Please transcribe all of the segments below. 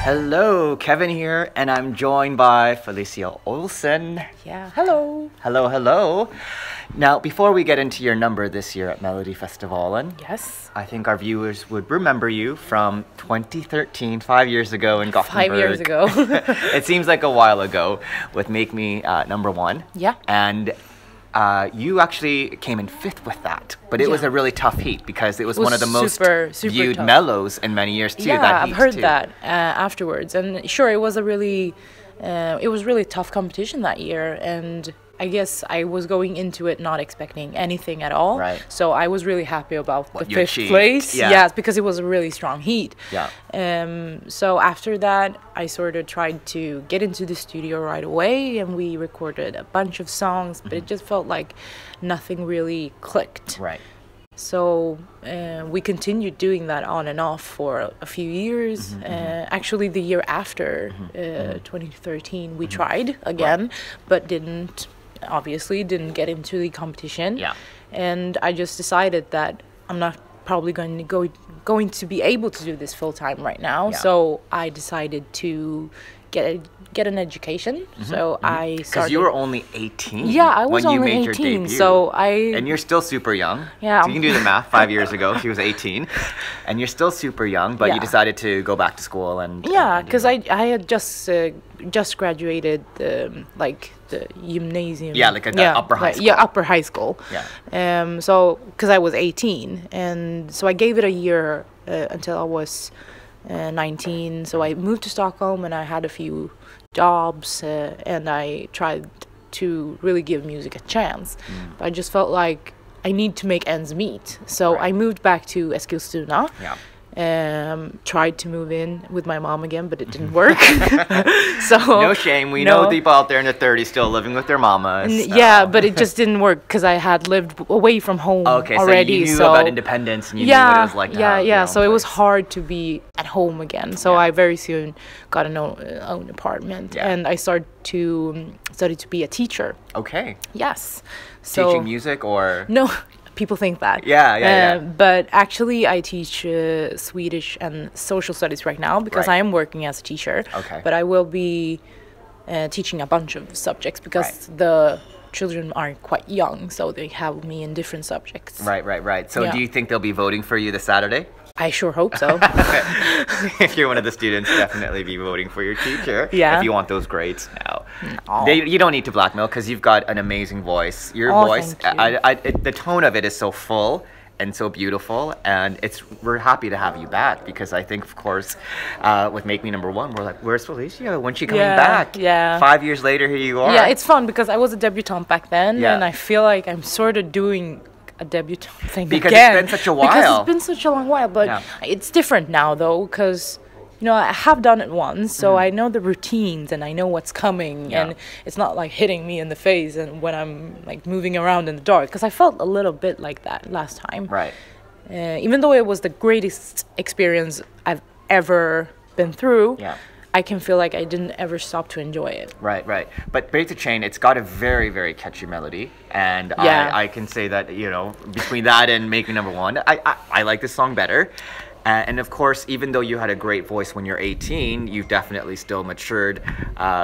Hello, Kevin here, and I'm joined by Felicia Olsson. Yeah, hello. Hello, hello. Now, before we get into your number this year at Melodifestivalen, Yes. I think our viewers would remember you from 2013, 5 years ago in Gothenburg. 5 years ago. It seems like a while ago with Make Me Number One. Yeah. And you actually came in fifth with that, but it was a really tough heat because it was one of the most super viewed tough. mellows in many years too. Yeah, that I've heat heard too. that afterwards, and sure, it was a really, tough competition that year, and I guess I was going into it not expecting anything at all. Right. So I was really happy about What the you fifth achieved. place. Yeah. Yes, because it was a really strong heat. Yeah. So after that, I sort of tried to get into the studio right away, and we recorded a bunch of songs, but it just felt like nothing really clicked. Right. So we continued doing that on and off for a few years. Actually, the year after 2013, we tried again, but obviously didn't get into the competition. Yeah. And I just decided that I'm not probably going to be able to do this full time right now. Yeah. So I decided to get an education. So I started. Because you were only 18. Yeah, I was when you only made 18. Your debut. So And you're still super young. Yeah. So you can do the math. 5 years ago, she was 18, and you're still super young. But Yeah. you decided to go back to school and. Yeah, and do because that. I had just graduated the gymnasium. Yeah, like the upper high school. Yeah, upper high school. Yeah. So because I was 18, and so I gave it a year until I was 19. So I moved to Stockholm, and I had a few jobs, and I tried to really give music a chance. But I just felt like I need to make ends meet. So Right. I moved back to Eskilstuna. Yeah. Tried to move in with my mom again, but it didn't work. So No shame. We know people out there in their 30s still living with their mamas. Yeah, but it just didn't work because I had lived away from home Okay, already. so you knew about independence and you knew what it was like to have your own So it was place. hard to be at home again. So Yeah. I very soon got an own apartment, Yeah. and I started to be a teacher. Okay. Yes. So Teaching music or. no. People think that. Yeah. But actually, I teach Swedish and social studies right now because Right. I am working as a teacher. Okay. But I will be teaching a bunch of subjects because Right. the children are quite young, so they have me in different subjects. Right. So Yeah. do you think they'll be voting for you this Saturday? I sure hope so. If you're one of the students, definitely be voting for your teacher. Yeah. If you want those grades now. No. You don't need to blackmail because you've got an amazing voice. Your Oh, voice, thank you. the tone of it is so full and so beautiful, and we're happy to have you back because I think, of course, with Make Me Number One, we're like, where's Felicia? When's she coming Yeah, back? yeah. 5 years later, here you are. Yeah, it's fun because I was a debutante back then, Yeah. and I feel like I'm sort of doing a debutante thing Because again. it's been such a while. Because it's been such a long while, but Yeah. it's different now though, because I have done it once, so I know the routines and I know what's coming, Yeah. and it's not like hitting me in the face and when I'm like moving around in the dark, because I felt a little bit like that last time. Right. Even though it was the greatest experience I've ever been through, Yeah. I can feel like I didn't ever stop to enjoy it. Right. But Break the Chain, it's got a very, very catchy melody. And Yeah. I can say that, between that and Make Me Number One, I like this song better. And of course, even though you had a great voice when you're 18, you've definitely still matured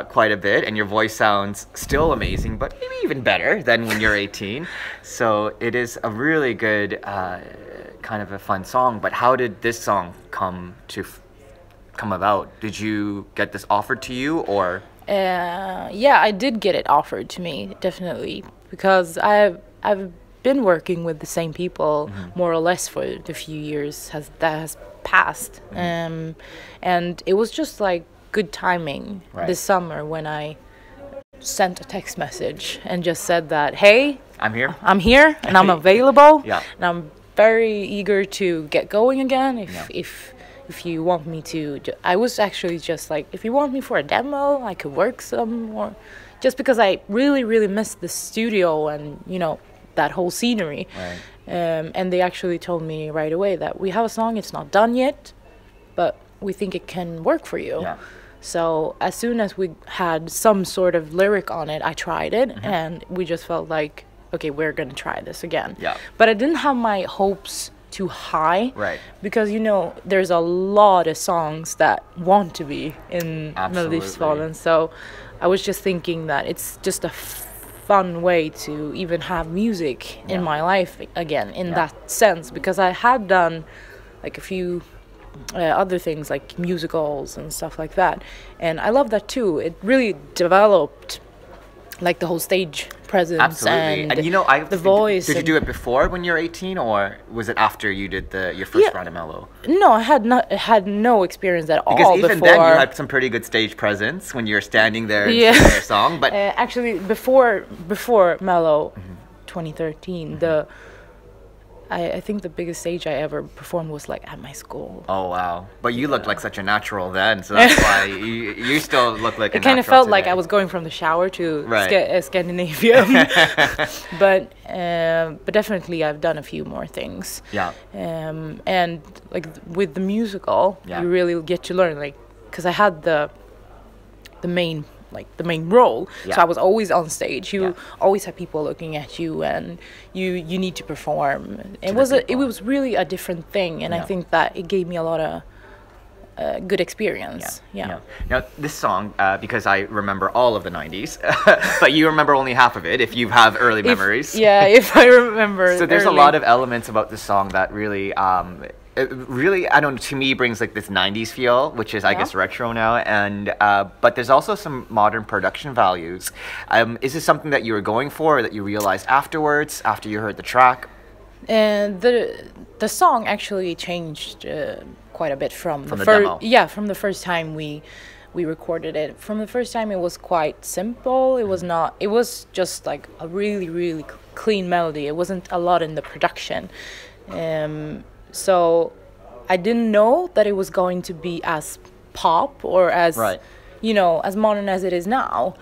quite a bit. And your voice sounds still amazing, but maybe even better than when you're 18. So it is a really good, kind of a fun song. But how did this song come about? Did you get this offered to you or? Yeah, I did get it offered to me, definitely, because I've been working with the same people more or less for the few years that has passed, and it was just like good timing this summer when I sent a text message and just said that, hey, I'm here and I'm available, Yeah. and I'm very eager to get going again if you want me to. I was actually just like, if you want me for a demo, I could work some more, just because I really, really missed the studio and, that whole scenery. Right. And they actually told me right away that we have a song, it's not done yet, but we think it can work for you. Yeah. So as soon as we had some sort of lyric on it, I tried it, and we just felt like, okay, we're going to try this again. Yeah. But I didn't have my hopes too high. Right. Because, you know, there's a lot of songs that want to be in Melodifestivalen. So I was just thinking that it's just a fun way to even have music in my life again, in that sense. Because I had done like a few other things like musicals and stuff like that, and I love that too. It really developed like the whole stage presence. Absolutely. And you know, the voice. Did you do it before when you were 18, or was it after you did your first round of Mello? No, I had no experience at all. Because even before. then you had some pretty good stage presence when you were standing there and singing your song. But actually, before Mello, 2013, I think the biggest stage I ever performed was like at my school. Oh wow! But you looked like such a natural then, so that's why you still look like a natural. It kind of felt today. like I was going from the shower to Scandinavia. but definitely I've done a few more things. Yeah. And like with the musical, you really get to learn, like, because I had the main role, so I was always on stage. You always have people looking at you, and you need to perform. It was really a different thing, and I think that it gave me a lot of good experience. Yeah. Now this song, because I remember all of the 90s, but you remember only half of it if you have early memories. If I remember. So there's a lot of elements about this song that really it really, I don't know, to me brings like this 90s feel, which is I guess retro now, and but there's also some modern production values. Is this something that you were going for, or that you realized afterwards, after you heard the track? And the song actually changed quite a bit from the demo. From the first time we recorded it. From the first time it was quite simple. It was just like a really, really clean melody. It wasn't a lot in the production. So I didn't know that it was going to be as pop or as, you know, as modern as it is now.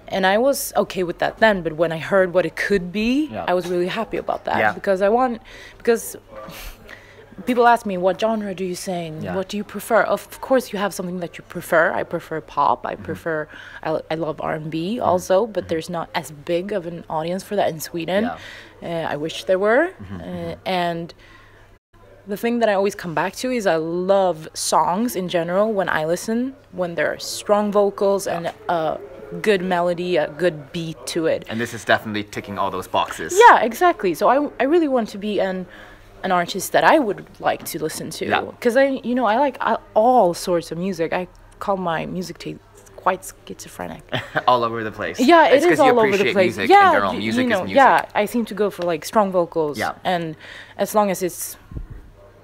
And I was okay with that then, but when I heard what it could be, I was really happy about that. Because because people ask me, what genre do you sing? What do you prefer? Of course you have something that you prefer. I prefer pop. I love R&B also, but there's not as big of an audience for that in Sweden. I wish there were. And the thing that I always come back to is I love songs in general when I listen, when there are strong vocals and a good melody, a good beat to it. And this is definitely ticking all those boxes. Yeah, exactly. So I really want to be an artist that I would like to listen to. Because I like all sorts of music. I call my music taste quite schizophrenic. All over the place. Yeah, it is all over the place. Music in general. Music is music. Yeah, I seem to go for like strong vocals. And as long as it's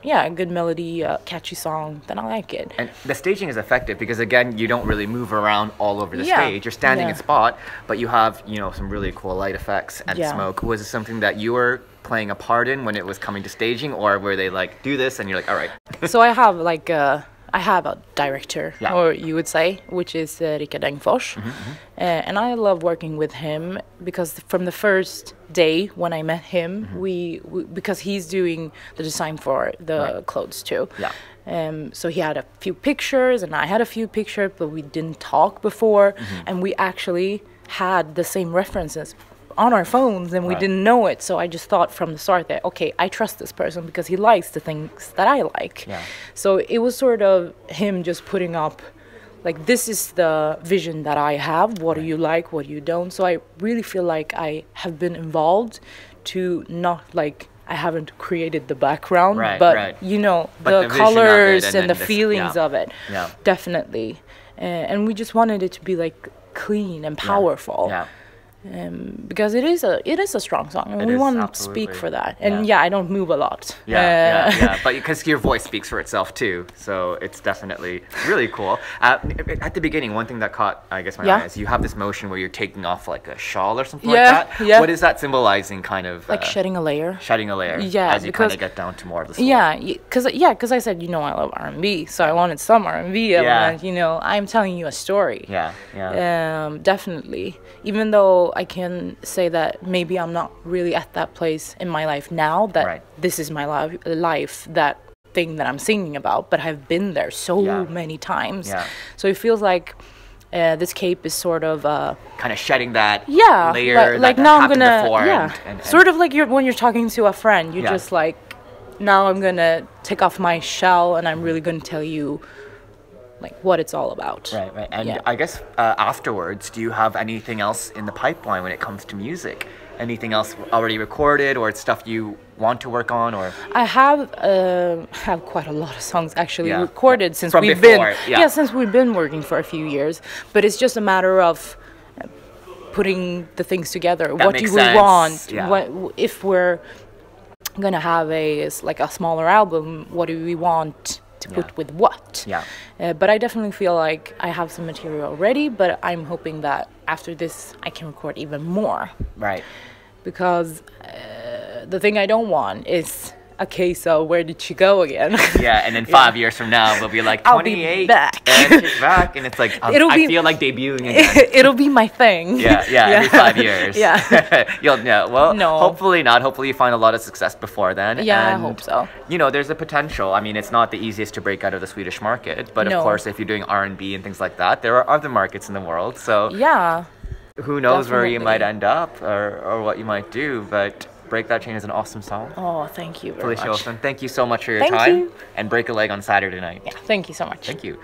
a good melody, catchy song, then I like it. And the staging is effective because, again, you don't really move around all over the stage. You're standing in spot, but you have, you know, some really cool light effects and smoke. Was it something that you were playing a part in when it was coming to staging, or were they like, do this, and you're like, all right? So I have like I have a director, or you would say, which is Rickard Engfors. And I love working with him because from the first day when I met him, because he's doing the design for the clothes too. So he had a few pictures and I had a few pictures, but we didn't talk before. And we actually had the same references on our phones and we didn't know it. So I just thought from the start that, okay, I trust this person because he likes the things that I like. So it was sort of him just putting up, like, this is the vision that I have. What do you like? What do you don't? So I really feel like I have been involved to not like, I haven't created the background, but you know, the colors and the feelings of it, definitely. And we just wanted it to be like clean and powerful. Because it is a strong song, and we want to speak for that. And I don't move a lot. But because your voice speaks for itself too, so it's definitely really cool. At the beginning, one thing that caught, I guess, my eye is you have this motion where you're taking off like a shawl or something like that. What is that symbolizing, kind of? Like shedding a layer. Shedding a layer. As you kind of get down to more of the song. Because I said, you know, I love R&B, so I wanted some R&B element. You know, I'm telling you a story. Definitely. Even though I can say that maybe I'm not really at that place in my life now that this is my life, that thing that I'm singing about, but I've been there so many times. So it feels like this cape is sort of kind of shedding that layer like that now I'm happened gonna before and sort of like when you're talking to a friend, you just like now I'm gonna take off my shell and I'm really gonna tell you like what it's all about. Right. And Yeah. I guess afterwards, do you have anything else in the pipeline when it comes to music? Anything else already recorded, or stuff you want to work on, or? I have quite a lot of songs actually Yeah. recorded since From we've before, been yeah. since we've been working for a few years. But it's just a matter of putting the things together. What do makes we sense, want? yeah. What if we're gonna have a smaller album? What do we want to put with what? Yeah. But I definitely feel like I have some material already. But I'm hoping that after this I can record even more. Right. Because the thing I don't want is a case of where did she go again? Yeah, and then 5 years from now we'll be like I'll be 28 back. and she's back, and it's like I feel like debuting again. It'll be my thing. Yeah, every 5 years. Yeah. Well, No. hopefully not. Hopefully you find a lot of success before then. Yeah, I and, hope so. You know, there's a potential. I mean, it's not the easiest to break out of the Swedish market, but of No. course, if you're doing R&B and things like that, there are other markets in the world. So Yeah. who knows where you might Definitely. end up or what you might do, but Break That Chain is an awesome song. Oh, thank you very Felicia much. Olsson, thank you so much for your Thank time. you. And break a leg on Saturday night. Yeah, thank you so much. Thank you.